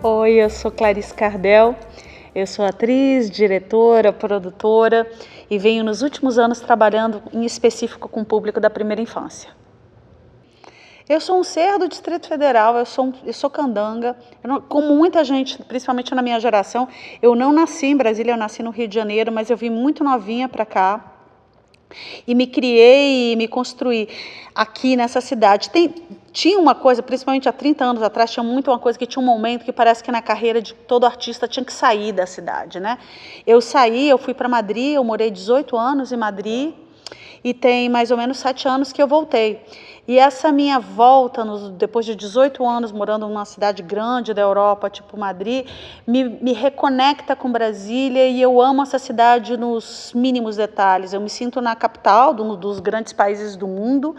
Oi, eu sou Clarice Cardel, eu sou atriz, diretora, produtora e venho nos últimos anos trabalhando em específico com o público da primeira infância. Eu sou um ser do Distrito Federal, eu sou candanga, como muita gente, principalmente na minha geração, eu não nasci em Brasília, eu nasci no Rio de Janeiro, mas eu vim muito novinha para cá. E me criei e me construí aqui nessa cidade. Tinha uma coisa, principalmente há 30 anos atrás, tinha muito uma coisa que tinha um momento que parece que na carreira de todo artista tinha que sair da cidade, né? Eu fui para Madrid, eu morei 18 anos em Madrid e tem mais ou menos 7 anos que eu voltei. E essa minha volta, depois de 18 anos morando numa cidade grande da Europa, tipo Madrid, me reconecta com Brasília e eu amo essa cidade nos mínimos detalhes. Eu me sinto na capital dos grandes países do mundo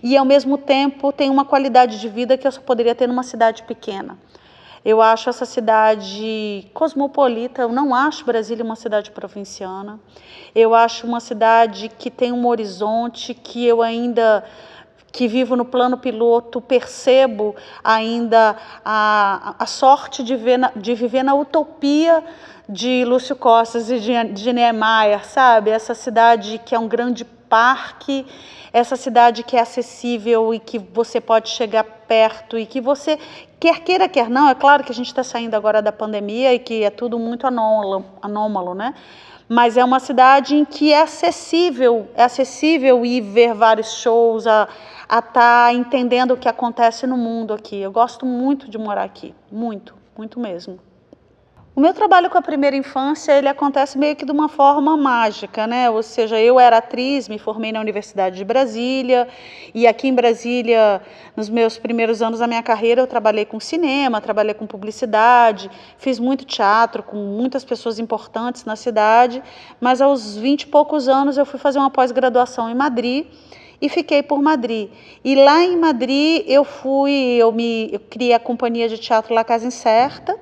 e, ao mesmo tempo, tem uma qualidade de vida que eu só poderia ter numa cidade pequena. Eu acho essa cidade cosmopolita, eu não acho Brasília uma cidade provinciana. Eu acho uma cidade que tem um horizonte que eu ainda, que vivo no plano piloto, percebo ainda a sorte de viver na utopia de Lúcio Costas e de Niemeyer, sabe? Essa cidade que é um grande parque, essa cidade que é acessível e que você pode chegar perto e que você, quer queira, quer não, é claro que a gente está saindo agora da pandemia e que é tudo muito anômalo, né? Mas é uma cidade em que é acessível ir ver vários shows, a estar entendendo o que acontece no mundo aqui. Eu gosto muito de morar aqui, muito, muito mesmo. O meu trabalho com a primeira infância, ele acontece meio que de uma forma mágica, né? Ou seja, eu era atriz, me formei na Universidade de Brasília, e aqui em Brasília, nos meus primeiros anos da minha carreira, eu trabalhei com cinema, trabalhei com publicidade, fiz muito teatro com muitas pessoas importantes na cidade, mas aos 20 e poucos anos eu fui fazer uma pós-graduação em Madrid, e fiquei por Madrid. E lá em Madrid eu criei a companhia de teatro La Casa Incerta,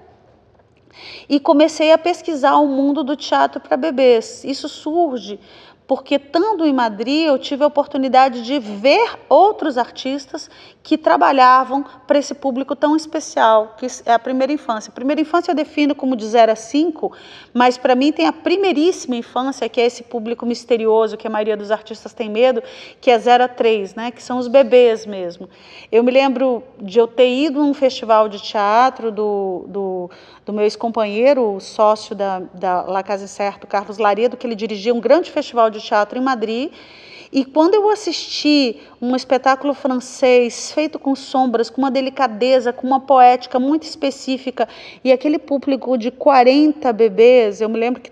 e comecei a pesquisar o mundo do teatro para bebês. Isso surge porque, estando em Madrid, eu tive a oportunidade de ver outros artistas que trabalhavam para esse público tão especial, que é a primeira infância. A primeira infância eu defino como de 0 a 5, mas para mim tem a primeiríssima infância, que é esse público misterioso, que a maioria dos artistas tem medo, que é 0 a 3, né? Que são os bebês mesmo. Eu me lembro de eu ter ido num festival de teatro do meu ex-companheiro, o sócio da La Casa Incerta, Carlos Laredo, que ele dirigia um grande festival de teatro em Madrid, e quando eu assisti um espetáculo francês feito com sombras, com uma delicadeza, com uma poética muito específica, e aquele público de 40 bebês, eu me lembro que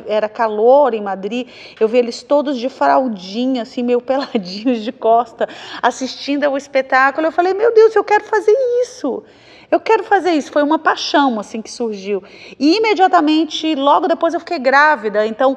era calor em Madrid, eu vi eles todos de fraldinha, assim, meio peladinhos de costa, assistindo ao espetáculo. Eu falei, meu Deus, eu quero fazer isso. Eu quero fazer isso, foi uma paixão assim que surgiu. E imediatamente, logo depois eu fiquei grávida, então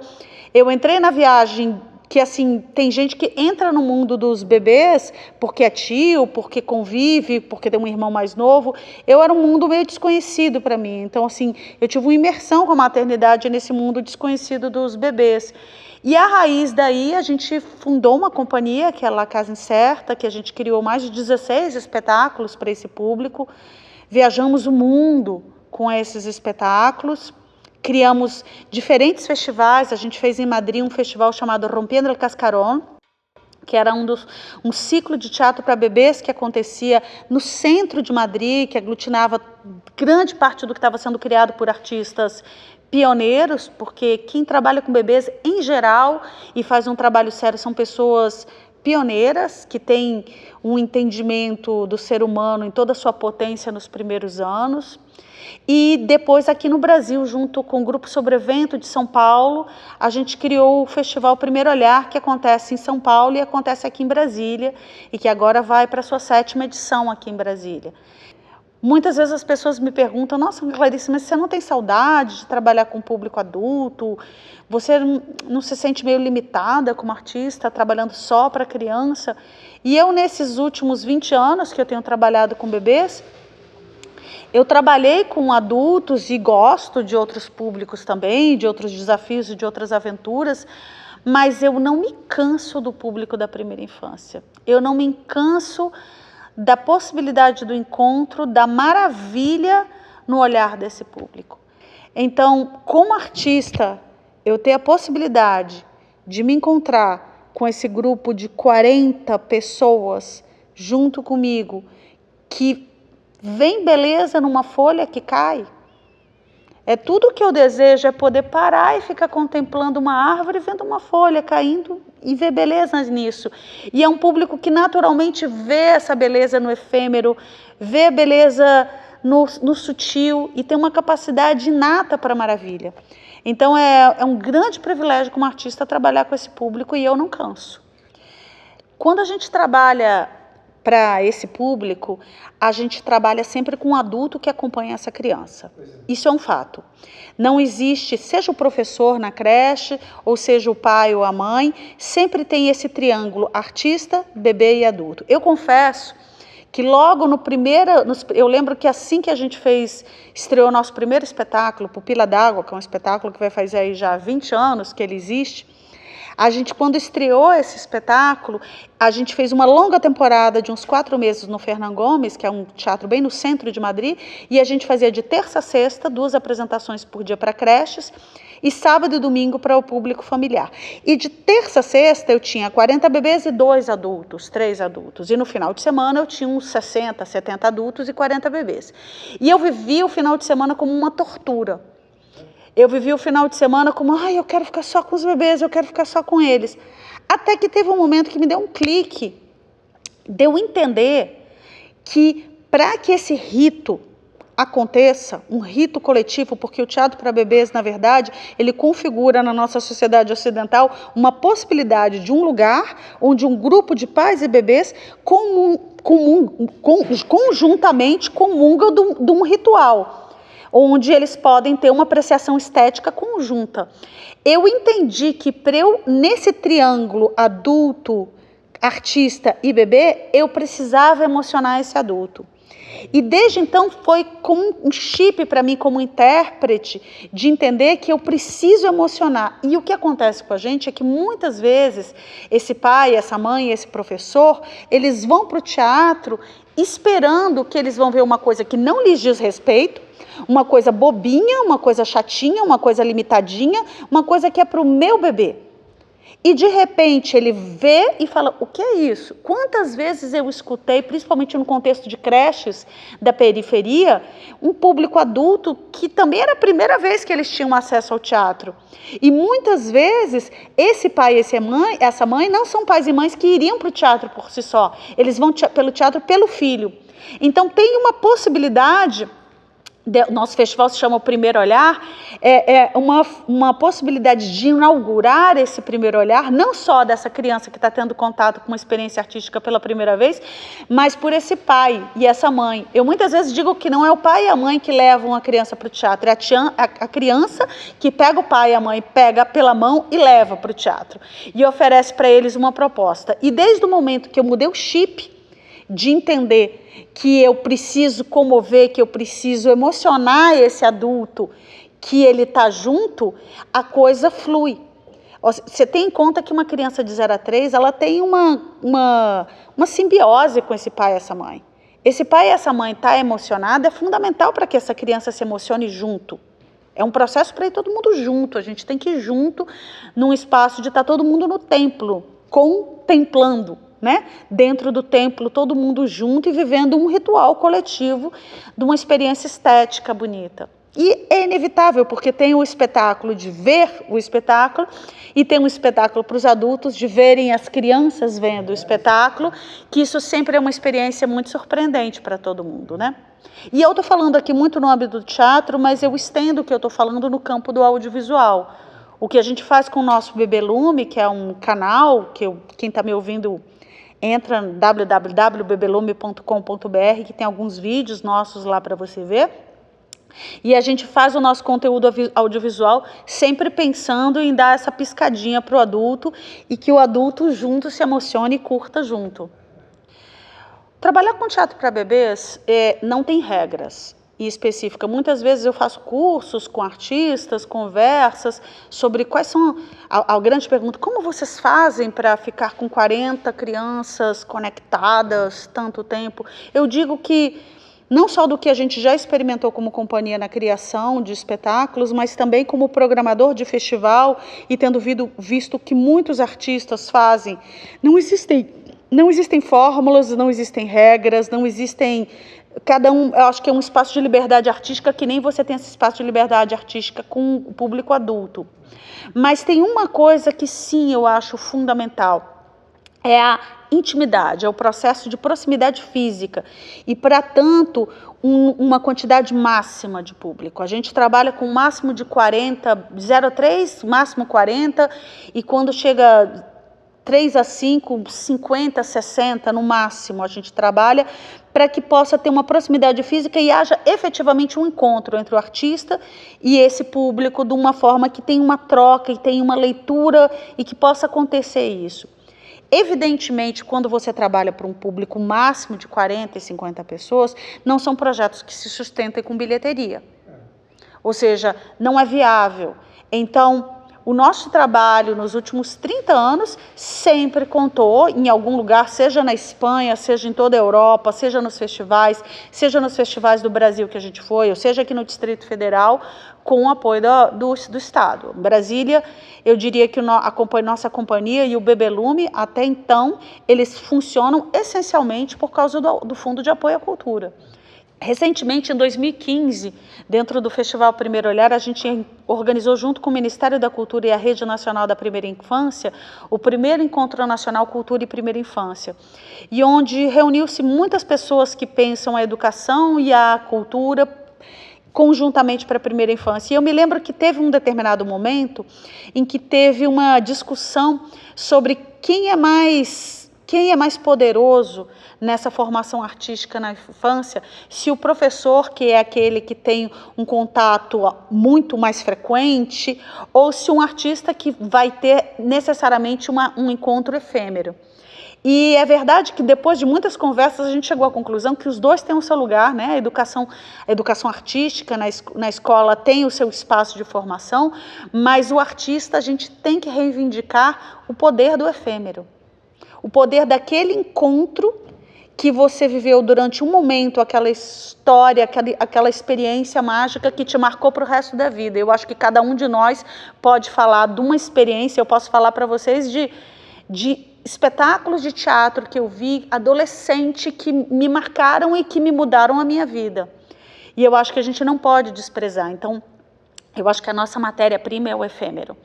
eu entrei na viagem que assim, tem gente que entra no mundo dos bebês porque é tio, porque convive, porque tem um irmão mais novo. Eu era um mundo meio desconhecido para mim, então assim, eu tive uma imersão com a maternidade nesse mundo desconhecido dos bebês. E a raiz daí, a gente fundou uma companhia, que é a La Casa Incerta, que a gente criou mais de 16 espetáculos para esse público. Viajamos o mundo com esses espetáculos, criamos diferentes festivais. A gente fez em Madrid um festival chamado Rompiendo el Cascarón, que era um ciclo de teatro para bebês que acontecia no centro de Madrid, que aglutinava grande parte do que estava sendo criado por artistas pioneiros, porque quem trabalha com bebês em geral e faz um trabalho sério são pessoas pioneiras, que têm um entendimento do ser humano em toda a sua potência nos primeiros anos. E depois, aqui no Brasil, junto com o Grupo Sobrevento de São Paulo, a gente criou o Festival Primeiro Olhar, que acontece em São Paulo e acontece aqui em Brasília, e que agora vai para a sua 7ª edição aqui em Brasília. Muitas vezes as pessoas me perguntam, nossa, Clarice, mas você não tem saudade de trabalhar com o público adulto? Você não se sente meio limitada como artista, trabalhando só para criança? E eu, nesses últimos 20 anos que eu tenho trabalhado com bebês, eu trabalhei com adultos e gosto de outros públicos também, de outros desafios e de outras aventuras, mas eu não me canso do público da primeira infância. Eu não me canso da possibilidade do encontro, da maravilha no olhar desse público. Então, como artista, eu ter a possibilidade de me encontrar com esse grupo de 40 pessoas junto comigo, que vem beleza numa folha que cai. Tudo que eu desejo é poder parar e ficar contemplando uma árvore, vendo uma folha caindo e ver beleza nisso. E é um público que naturalmente vê essa beleza no efêmero, vê a beleza no sutil e tem uma capacidade inata para a maravilha. Então é um grande privilégio como artista trabalhar com esse público e eu não canso. Quando a gente trabalha para esse público, a gente trabalha sempre com um adulto que acompanha essa criança. Isso é um fato. Não existe, seja o professor na creche, ou seja o pai ou a mãe, sempre tem esse triângulo artista, bebê e adulto. Eu confesso que logo eu lembro que assim que a gente estreou nosso primeiro espetáculo, Pupila d'Água, que é um espetáculo que vai fazer aí já 20 anos que ele existe, a gente, quando estreou esse espetáculo, a gente fez uma longa temporada de uns 4 meses no Fernão Gomes, que é um teatro bem no centro de Madrid, e a gente fazia de terça a sexta 2 apresentações por dia para creches, e sábado e domingo para o público familiar. E de terça a sexta eu tinha 40 bebês e 2 adultos, 3 adultos. E no final de semana eu tinha uns 60, 70 adultos e 40 bebês. E eu vivia o final de semana como uma tortura. Eu vivi o final de semana como, eu quero ficar só com os bebês, eu quero ficar só com eles. Até que teve um momento que me deu um clique, de eu entender que para que esse rito aconteça, um rito coletivo, porque o teatro para bebês, na verdade, ele configura na nossa sociedade ocidental uma possibilidade de um lugar onde um grupo de pais e bebês conjuntamente comungam de um ritual, onde eles podem ter uma apreciação estética conjunta. Eu entendi que nesse triângulo adulto, artista e bebê, eu precisava emocionar esse adulto. E desde então foi como um chip para mim, como intérprete, de entender que eu preciso emocionar. E o que acontece com a gente é que muitas vezes esse pai, essa mãe, esse professor, eles vão para o teatro esperando que eles vão ver uma coisa que não lhes diz respeito, uma coisa bobinha, uma coisa chatinha, uma coisa limitadinha, uma coisa que é para o meu bebê. E de repente ele vê e fala, o que é isso? Quantas vezes eu escutei, principalmente no contexto de creches da periferia, um público adulto que também era a primeira vez que eles tinham acesso ao teatro. E muitas vezes esse pai e essa mãe não são pais e mães que iriam para o teatro por si só. Eles vão pelo teatro pelo filho. Então tem uma possibilidade. Nosso festival se chama O Primeiro Olhar, uma possibilidade de inaugurar esse primeiro olhar, não só dessa criança que está tendo contato com uma experiência artística pela primeira vez, mas por esse pai e essa mãe. Eu muitas vezes digo que não é o pai e a mãe que levam a criança para o teatro, é a criança que pega o pai e a mãe, pega pela mão e leva para o teatro. E oferece para eles uma proposta. E desde o momento que eu mudei o chip, de entender que eu preciso comover, que eu preciso emocionar esse adulto, que ele está junto, a coisa flui. Você tem em conta que uma criança de 0 a 3, ela tem uma simbiose com esse pai e essa mãe. Esse pai e essa mãe estar emocionado é fundamental para que essa criança se emocione junto. É um processo para ir todo mundo junto, a gente tem que ir junto num espaço de estar todo mundo no templo, contemplando, né? Dentro do templo, todo mundo junto e vivendo um ritual coletivo de uma experiência estética bonita. E é inevitável, porque tem o espetáculo de ver o espetáculo e tem um espetáculo para os adultos de verem as crianças vendo o espetáculo, que isso sempre é uma experiência muito surpreendente para todo mundo, né? E eu estou falando aqui muito no âmbito do teatro, mas eu estendo o que eu estou falando no campo do audiovisual. O que a gente faz com o nosso Bebê Lume, que é um canal, quem está me ouvindo entra no www.bebelume.com.br, que tem alguns vídeos nossos lá para você ver. E a gente faz o nosso conteúdo audiovisual sempre pensando em dar essa piscadinha para o adulto e que o adulto junto se emocione e curta junto. Trabalhar com teatro para bebês não tem regras específicas. Muitas vezes eu faço cursos com artistas, conversas sobre quais são a grande pergunta: como vocês fazem para ficar com 40 crianças conectadas tanto tempo? Eu digo que não só do que a gente já experimentou como companhia na criação de espetáculos, mas também como programador de festival e tendo visto o que muitos artistas fazem. Não existem fórmulas, não existem regras, não existem... Cada um, eu acho que é um espaço de liberdade artística que nem você tem esse espaço de liberdade artística com o público adulto. Mas tem uma coisa que sim eu acho fundamental, é a intimidade, é o processo de proximidade física e, para tanto, uma quantidade máxima de público. A gente trabalha com um máximo de 40, 0 a 3, máximo 40, e quando chega 3 a 5, 50, 60 no máximo a gente trabalha para que possa ter uma proximidade física e haja efetivamente um encontro entre o artista e esse público de uma forma que tenha uma troca e tenha uma leitura e que possa acontecer isso. Evidentemente, quando você trabalha para um público máximo de 40 e 50 pessoas, não são projetos que se sustentem com bilheteria. Ou seja, não é viável. Então, o nosso trabalho nos últimos 30 anos sempre contou em algum lugar, seja na Espanha, seja em toda a Europa, seja nos festivais do Brasil que a gente foi, ou seja aqui no Distrito Federal, com o apoio do Estado. Em Brasília, eu diria que nossa companhia e o Bebelume, até então, eles funcionam essencialmente por causa do Fundo de Apoio à Cultura. Recentemente, em 2015, dentro do Festival Primeiro Olhar, a gente organizou junto com o Ministério da Cultura e a Rede Nacional da Primeira Infância o primeiro Encontro Nacional Cultura e Primeira Infância, e onde reuniu-se muitas pessoas que pensam a educação e a cultura conjuntamente para a primeira infância. E eu me lembro que teve um determinado momento em que teve uma discussão sobre quem é mais poderoso nessa formação artística na infância, se o professor, que é aquele que tem um contato muito mais frequente, ou se um artista que vai ter necessariamente um encontro efêmero. E é verdade que depois de muitas conversas a gente chegou à conclusão que os dois têm o seu lugar, né? A educação artística na escola tem o seu espaço de formação, mas o artista a gente tem que reivindicar o poder do efêmero. O poder daquele encontro que você viveu durante um momento, aquela história, aquela experiência mágica que te marcou para o resto da vida. Eu acho que cada um de nós pode falar de uma experiência, eu posso falar para vocês de espetáculos de teatro que eu vi adolescente que me marcaram e que me mudaram a minha vida. E eu acho que a gente não pode desprezar. Então, eu acho que a nossa matéria-prima é o efêmero.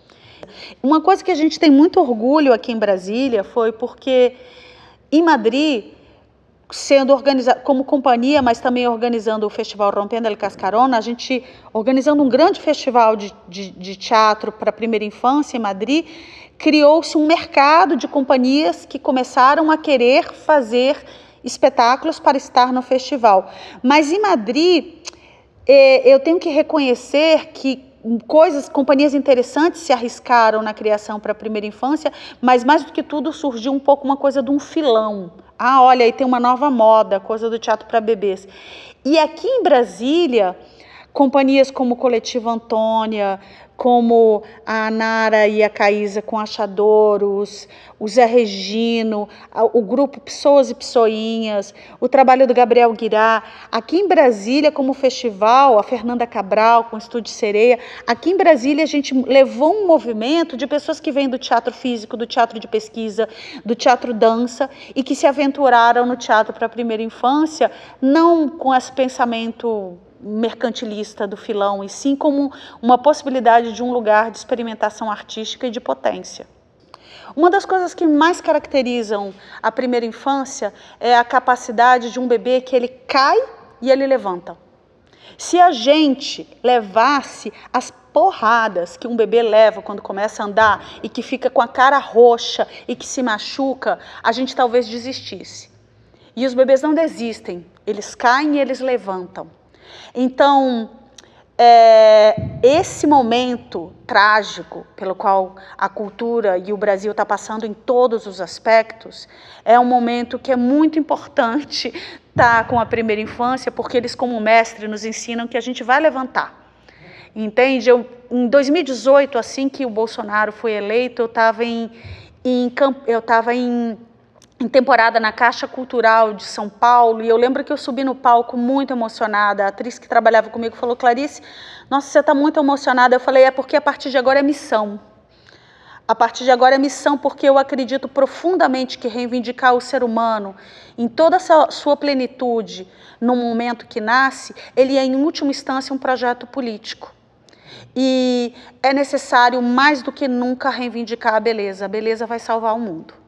Uma coisa que a gente tem muito orgulho aqui em Brasília foi porque em Madrid, sendo organizado como companhia, mas também organizando o Festival Rompendo el Cascarón, a gente organizando um grande festival de teatro para a primeira infância em Madrid, criou-se um mercado de companhias que começaram a querer fazer espetáculos para estar no festival. Mas em Madrid, eu tenho que reconhecer que companhias interessantes se arriscaram na criação para a primeira infância, mas mais do que tudo surgiu um pouco uma coisa de um filão. Ah, olha, aí tem uma nova moda, coisa do teatro para bebês. E aqui em Brasília, companhias como o Coletivo Antônia, como a Nara e a Caísa com Achadouros, o Zé Regino, o grupo Pessoas e Pessoinhas, o trabalho do Gabriel Guirá. Aqui em Brasília, como festival, a Fernanda Cabral com o Estúdio Sereia. Aqui em Brasília, a gente levou um movimento de pessoas que vêm do teatro físico, do teatro de pesquisa, do teatro dança e que se aventuraram no teatro para a primeira infância, não com esse pensamento mercantilista do filão, e sim como uma possibilidade de um lugar de experimentação artística e de potência. Uma das coisas que mais caracterizam a primeira infância é a capacidade de um bebê que ele cai e ele levanta. Se a gente levasse as porradas que um bebê leva quando começa a andar e que fica com a cara roxa e que se machuca, a gente talvez desistisse. E os bebês não desistem, eles caem e eles levantam. Então, esse momento trágico pelo qual a cultura e o Brasil está passando em todos os aspectos, é um momento que é muito importante estar com a primeira infância, porque eles, como mestre, nos ensinam que a gente vai levantar. Entende? Em 2018, assim que o Bolsonaro foi eleito, eu estava em em temporada na Caixa Cultural de São Paulo, e eu lembro que eu subi no palco muito emocionada. A atriz que trabalhava comigo falou: Clarice, nossa, você está muito emocionada. Eu falei: é porque a partir de agora é missão. A partir de agora é missão, porque eu acredito profundamente que reivindicar o ser humano em toda a sua plenitude, no momento que nasce, ele é, em última instância, um projeto político. E é necessário, mais do que nunca, reivindicar a beleza. A beleza vai salvar o mundo.